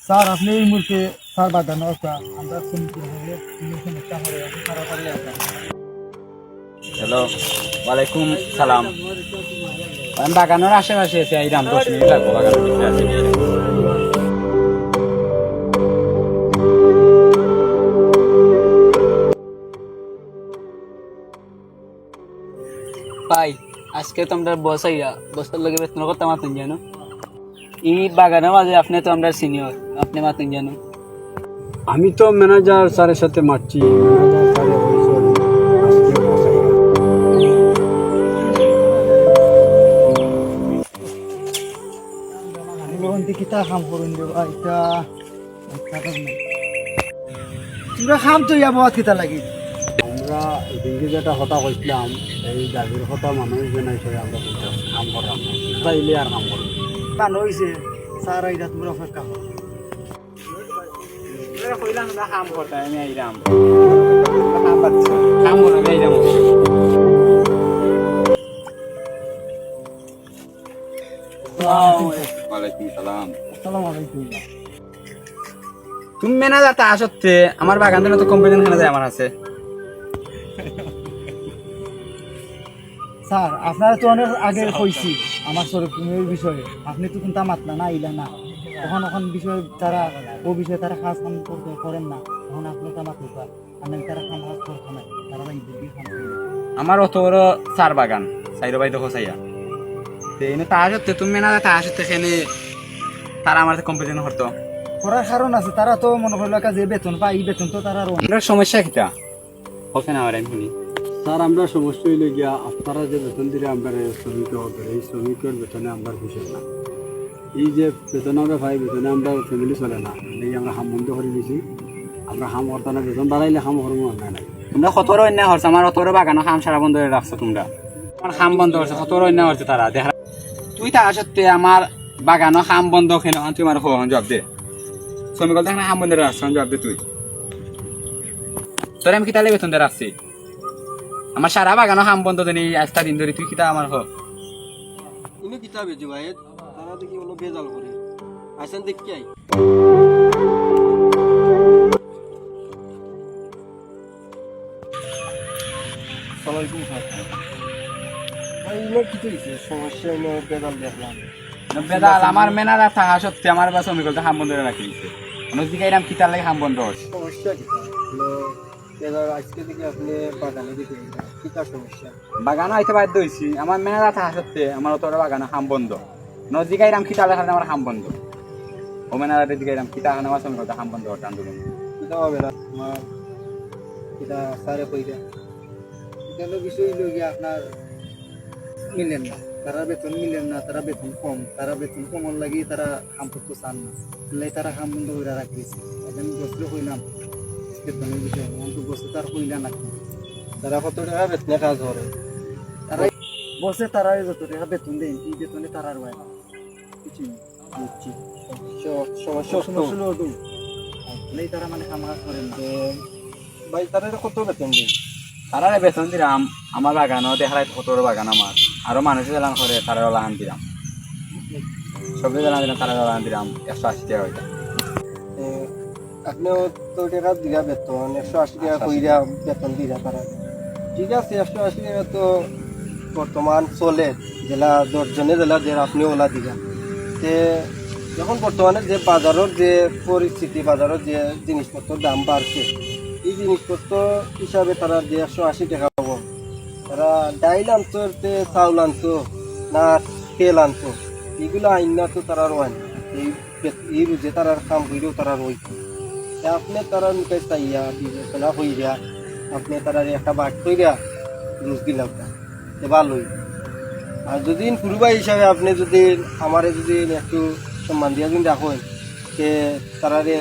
Sir আপনি এই মুহূর্তে স্যার বাগানো একটা আমরা শুনতে হবে সমস্যা করে তাড়াতাড়ি আসেন। হ্যালো, ওয়ালাইকুম সালাম। আমি বাগানের আশেপাশে আছি, আইরাম 10 মিনিট লাগবো বাগানের ভিতরে আছি। ভাই আজকে তো আমরা বস আইয়া বসের লগে বেতন করতে মাতুন জানো এই বাগানের মাঝে আপনি তো আমরা সিনিয়র আপনি মাতুন জানো। আমি তো ম্যানেজার স্যারের সাথে মারছি, ম্যানেজার স্যারে হয়েছে আজকে বসাই। কিতা কাম করুন দেবা এটা তোমরা কাম তো ইয়া বহুত কিতা লাগি আমরা এদিকে যেটা হতা কইছিলাম এই দাবির হতা মানুষ জানাইছে আমরা কাম করলাম না, চাইলে আর কাম করলাম কান হইছে স্যার আইরা তোমরা অপেক্ষা করো। কইলাম না কাম করতে, আমি আইরাম কাম পাচ্ছি, কাম করে আইরাম। ওয়ালাইকুম সালাম। আসসালামু আলাইকুম। তুমি ম্যানেজার তা আসতে আমার বাগান থেকে তো কমপ্লেন খানা যায় আমার আছে। স্যার আপনারা তো অনেক আগে কইছি আমার সরকারের বিষয়ে, আপনি তো কোনটা মাতলা না আইলা না, এখন বিষয় তারা ও বিষয়ে তারা কাজ কাম করতে করেন না, এখন আপনি তা মাতলা আমি তারা কাম কাজ করতে না, তারা ইন্টারভিউ কাম করে আমার অত বড় চার বাগান সাইড বাই দেখো চাইয়া এনে তা আসতে তুমি ম্যানেজার তা আসতে সেনে তারা আমার কমপ্লেন করতো। করার কারণ আছে, তারা তো মনে করলো যে বেতন পাই এই বেতন তো তারা আমরা সমস্যা কিটা হোক না আমার আমি শুনি। স্যার আমরা সমস্যা হইলে গিয়া আপনারা যে বেতন দিলে আমরা শ্রমিক হবে, এই শ্রমিকের বেতনে আমরা খুশি না। এই যে বেতন আমরা পাই বেতনে আমরা ফ্যামিলি চলে না, এই আমরা হাম বন্ধ করে দিয়েছি। আমরা হাম করতে না, বেতন বাড়াইলে হাম করবো অন্যায় নাই। তোমরা কতর অন্যায় হচ্ছে, আমার অতর বাগানো খাম সারা বন্ধ করে রাখছো তোমরা, আমার খাম বন্ধ করছো, কতর অন্যায় হচ্ছে তারা দেখা। তুই তা আসতে আমার বাগানো খাম বন্ধ খেলে তুই আমার হোক জবাব দে, শ্রমিক দেখে খাম বন্ধ করে রাখছো জবাব দে তুই। তোর আমি কিতা বেতন দিয়ে রাখছি, আমার সারা বাগানো খাম বন্ধ দেনি আজটা দিন ধরে, তুই কিতা আমার হোক। ইনি কিতাব বেজু ভাই তারা দেখি হলো বেজাল করে আইসেন দেখি আই সালামালাইকুম স্যার। ভাই ইনো কি হইছে সমস্যা, ইনো বেজাল দেখলাম। বেদাল আমার ম্যানেজার থাকা সত্যি আমার বা শ্রমিক খাম বন্ধ করে রাখি দিচ্ছে, অন্যদিকে এরকম কিতার লাগে খাম বন্ধ হচ্ছে। সমস্যা কি হলো বেজাল আজকে থেকে আপনি বাগানে দিতে কিতা সমস্যা? বাগানো আইতে বাধ্য হয়েছি, আমার ম্যানেজার থাকা সত্যি আমার অত বাগানো খাম বন্ধ, নদীকে এরকম কিতা লেখা আমার খাম বন্ধ, ও ম্যানেজারের দিকে এরকম কিতা আমার শ্রমিক খাম বন্ধ হচ্ছে আন্দোলন। কিতা হবে না আমার কিতা স্যারে কইরা এটা বিষয় হইল গিয়ে আপনার মিলেন না, তারা বেতন মিলেন না, তারা বেতন কম, তারা বেতন কমন লাগি তারা কাম করতে চান না, তারা কাম বন্ধ করে রাখিয়েছে। আমি বসলে কইলাম বেতনের বিষয়ে, কিন্তু বসে তার কইলা না, তারা কত টাকা বেতনে কাজ করে, তারা বসে তারা যত টাকা বেতন দেয় এই বেতনে তারা আর হয় না কিছুই বুঝছি। সমস্যা সমস্যা হলো তারা মানে কাম কাজ করেন না। ভাই তারা কত বেতন দেয়? তারা বেতন দিলাম আমার বাগানো দেখালাই কত বাগান আমার, আরো মানুষ জ্বালান করে তারা লাগান দিলাম, সবজি জ্বালান দিলাম তারা লাগান দিলাম 180 টাকা হইতা। আপনিও তো টাকা দিলা বেতন 180 টাকা কইরা বেতন দিলা তারা, ঠিক আছে 180 টাকা তো বর্তমান চলে, জেলা 10 জনে জেলা যে আপনি ওলা দিলা। তে এখন বর্তমানে যে বাজারের যে পরিস্থিতি, বাজারের যে জিনিসপত্রের দাম বাড়ছে, এই জিনিসপত্র হিসাবে তারা যে 180 টাকা পাবো, তারা ডাইল আনতো, চাউল আনতো না তেল আনতো, এগুলো আইন না তো তারা রয় এই রুজে তারা কাম করেও তারা রই। আপনি তারা মুখে চাইয়া বিবেচনা হইয়া আপনি তারা একটা বাট কইরা রুজ দিলাম ভালোই। আর যদি ফুরুবা হিসাবে আপনি যদি আমারে যদি একটু সম্মান দিয়া যদি রাখেন যে তারারে,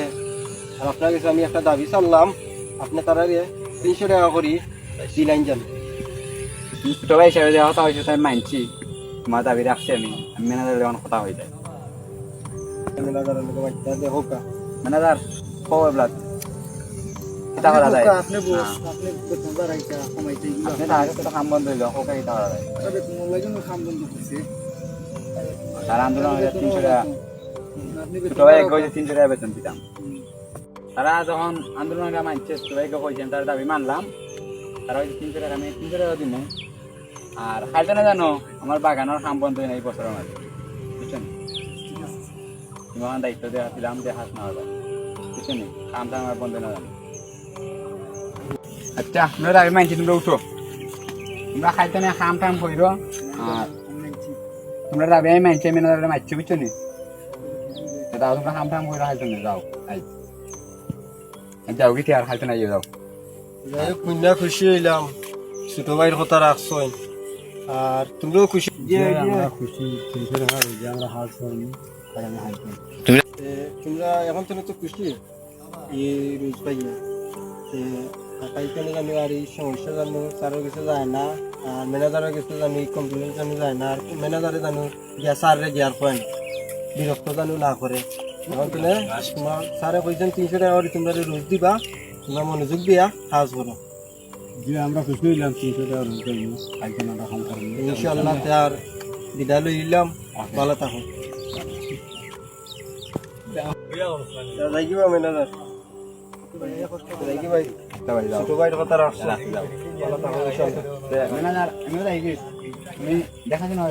আর আপনার কাছে আমি একটা দাবি চাললাম, আপনি তারারে 300 টাকা করি দিলাইন যান। ছোট ভাই হিসাবে যে কথা হয়েছে তাই মানছি, তোমার দাবি রাখছি আমি, ম্যানেজার যখন কথা হয়ে যায় ম্যানেজার খবর ব্লাদ কিতা করা যায়, আপনি বস আপনি বেতন বাড়াইতা কমাইতে আপনি তার কাছে তো কাম বন্ধ হইল ওকে কিতা করা যায়, বেতন লাগি কাম বন্ধ করছে তার আন্দোলন হলে 300 টাকা ছোট ভাই কইছে 300 টাকা বেতন দিতাম তারা যখন আন্দোলনটা মানছে ছোট ভাইকে কইছেন তার দাবি মানলাম তারা ওই 300 টাকা আমি 300 টাকা দিন আর খাইতে না জানো আমার বাগানের কাম বন্ধ হয় না এই বছরের মাঝে বুঝছেন তুমি আমার দায়িত্ব দেওয়া ছিলাম যে হাত না হবে বুঝছেন কামটা আমার বন্ধ না জানো আচ্ছা আমরা দাবি মানছি তোমরা উঠো তোমরা খাইতে না কাম টাম কইরো আর তোমরা দাবি আমি মানছি আমি না মারছি বুঝছো নি যাও তোমরা কাম টাম কইরো খাইতে না যাও যাও কি আর খাইতে না যাও যাই হোক কুন্যা খুশি হইলাম ছোট ভাইয়ের কথা রাখছই আর তুমিও খুশি যে আমরা খুশি 300 টাকা যে আমরা হাত করি আর আমি হাত করি তোমরা এখন তুমি তো খুশি এই রোজ পাইয়া কাইকানে জানো আর এই সমস্যা জানো স্যারের কাছে যায় না আর ম্যানেজারের কাছে জানো এই কমপ্লেন জানো যায় না আর ম্যানেজারে জানো গিয়া স্যারে গিয়ার পয়েন্ট বিরক্ত জানো না করে এখন তুমি তোমার স্যারে কইছেন 300 টাকা করে তোমরা রোজ দিবা তোমরা মনোযোগ দিয়া কাজ করো যে আমরা খুশি হইলাম 300 টাকা রোজ করি কালকে না কাম করি ইনশাআল্লাহ তার বিদায় লইলাম ভালো থাকো যাই কি ম্যানেজার যাই কি ভাই ছোট ভাইয়ের কথা রাখছো ভালো থাকো ইনশাআল্লাহ ম্যানেজার আমি যাই তুমি দেখাচ্ছি না